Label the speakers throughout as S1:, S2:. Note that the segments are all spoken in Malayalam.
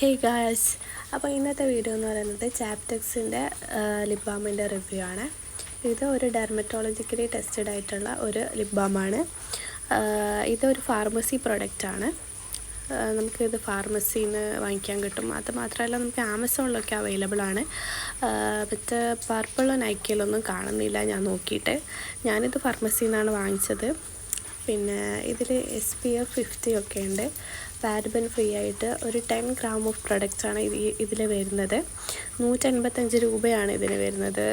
S1: ഹേയ് ഗായ്സ്, അപ്പോൾ ഇന്നത്തെ വീഡിയോ എന്ന് പറയുന്നത് ചാപ്റ്റെക്സിൻ്റെ ലിപ് ബാമിൻ്റെ റിവ്യൂ ആണ്. ഇത് ഒരു ഡെർമറ്റോളജിക്കലി ടെസ്റ്റഡ് ആയിട്ടുള്ള ഒരു ലിപ് ബാമാണ്. ഇതൊരു ഫാർമസി പ്രൊഡക്റ്റാണ്. നമുക്കിത് ഫാർമസിയിൽ നിന്ന് വാങ്ങിക്കാൻ കിട്ടും. അത് മാത്രമല്ല നമുക്ക് ആമസോണിലൊക്കെ അവൈലബിൾ ആണ്. മറ്റേ പർപ്പിളോ നൈക്കിയിലൊന്നും കാണുന്നില്ല ഞാൻ നോക്കിയിട്ട്. ഞാനിത് ഫാർമസിയിൽ നിന്നാണ് വാങ്ങിച്ചത്. പിന്നെ ഇതിൽ SPF 50 ഒക്കെ ഉണ്ട്. പാരബൻ ഫ്രീ ആയിട്ട് ഒരു 10 gram ഓഫ് പ്രൊഡക്റ്റ്സാണ് ഇതിൽ വരുന്നത്. 185 രൂപയാണ് ഇതിന് വരുന്നത്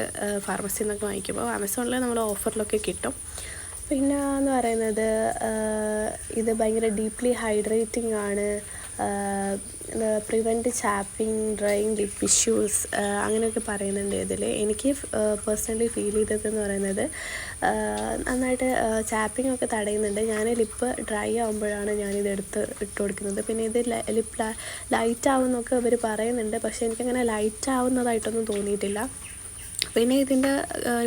S1: ഫാർമസിയിൽ നിന്നൊക്കെ വാങ്ങിക്കുമ്പോൾ. ആമസോണിൽ നമ്മൾ ഓഫറിലൊക്കെ കിട്ടും. പിന്നെ എന്ന് പറയുന്നത് ഇത് ഭയങ്കര ഡീപ്ലി ഹൈഡ്രേറ്റിംഗ് ആണ്. പ്രിവെൻറ്റ് ചാപ്പിങ്, ഡ്രൈയിങ് ലിപ്പ് ഇഷ്യൂസ് അങ്ങനെയൊക്കെ പറയുന്നുണ്ട് ഇതിൽ. എനിക്ക് പേഴ്സണലി ഫീൽ ചെയ്തതെന്ന് പറയുന്നത് നന്നായിട്ട് ചാപ്പിംഗ് ഒക്കെ തടയുന്നുണ്ട്. ഞാൻ ലിപ്പ് ഡ്രൈ ആകുമ്പോഴാണ് ഞാനിത് ഇട്ട് കൊടുക്കുന്നത്. പിന്നെ ഇത് ലിപ്പ് ലൈറ്റ് ആവുമെന്നൊക്കെ അവർ പറയുന്നുണ്ട്, പക്ഷേ എനിക്കങ്ങനെ ലൈറ്റ് ആവുന്നതായിട്ടൊന്നും തോന്നിയിട്ടില്ല. പിന്നെ ഇതിൻ്റെ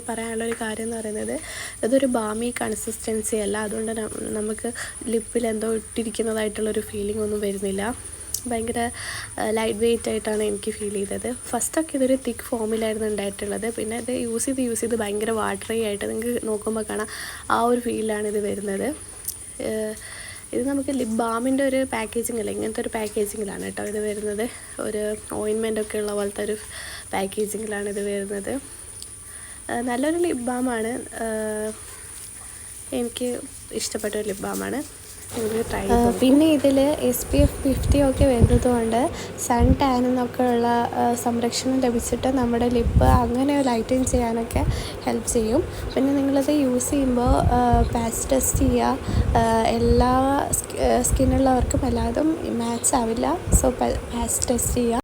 S1: പറയാനുള്ളൊരു കാര്യം എന്ന് പറയുന്നത് ഇതൊരു ബാമി കൺസിസ്റ്റൻസി അല്ല. അതുകൊണ്ട് നമുക്ക് ലിപ്പിൽ എന്തോ ഇട്ടിരിക്കുന്നതായിട്ടുള്ളൊരു ഫീലിംഗ് ഒന്നും വരുന്നില്ല. ഭയങ്കര ലൈറ്റ് വെയ്റ്റ് ആയിട്ടാണ് എനിക്ക് ഫീൽ ചെയ്തത്. ഫസ്റ്റൊക്കെ ഇതൊരു തിക്ക് ഫോമിലായിരുന്നു ഉണ്ടായിട്ടുള്ളത്. പിന്നെ ഇത് യൂസ് ചെയ്ത് ഭയങ്കര വാട്ടറി ആയിട്ട് നിങ്ങൾക്ക് നോക്കുമ്പോൾ കാണാം ആ ഒരു ഫീലാണ് ഇത് വരുന്നത്. ഇത് നമുക്ക് ലിപ് ബാമിൻ്റെ ഒരു പാക്കേജിങ് അല്ല, ഇങ്ങനത്തെ ഒരു പാക്കേജിങ്ങിലാണ് കേട്ടോ ഇത് വരുന്നത്. ഒരു ഓയിൻമെൻ്റ് ഒക്കെ ഉള്ള പോലത്തെ ഒരു പാക്കേജിങ്ങിലാണ് ഇത് വരുന്നത്. നല്ലൊരു ലിപ് ബാമാണ്. എനിക്ക് ഇഷ്ടപ്പെട്ട ഒരു ലിപ് ബാമാണ്. പിന്നെ ഇതിൽ SPF 50 ഒക്കെ വരുന്നതുകൊണ്ട് സൺ ടാൻ എന്നൊക്കെ ഉള്ള സംരക്ഷണം ലഭിച്ചിട്ട് നമ്മുടെ ലിപ്പ് അങ്ങനെ ലൈറ്റൻ ചെയ്യാനൊക്കെ ഹെൽപ്പ് ചെയ്യും. പിന്നെ നിങ്ങളത് യൂസ് ചെയ്യുമ്പോൾ പാച്ച് ടെസ്റ്റ് ചെയ്യുക. എല്ലാ സ്കിന്നുള്ളവർക്കും എല്ലാതും മാച്ച് ആവില്ല. സോ പാച്ച് ടെസ്റ്റ് ചെയ്യുക.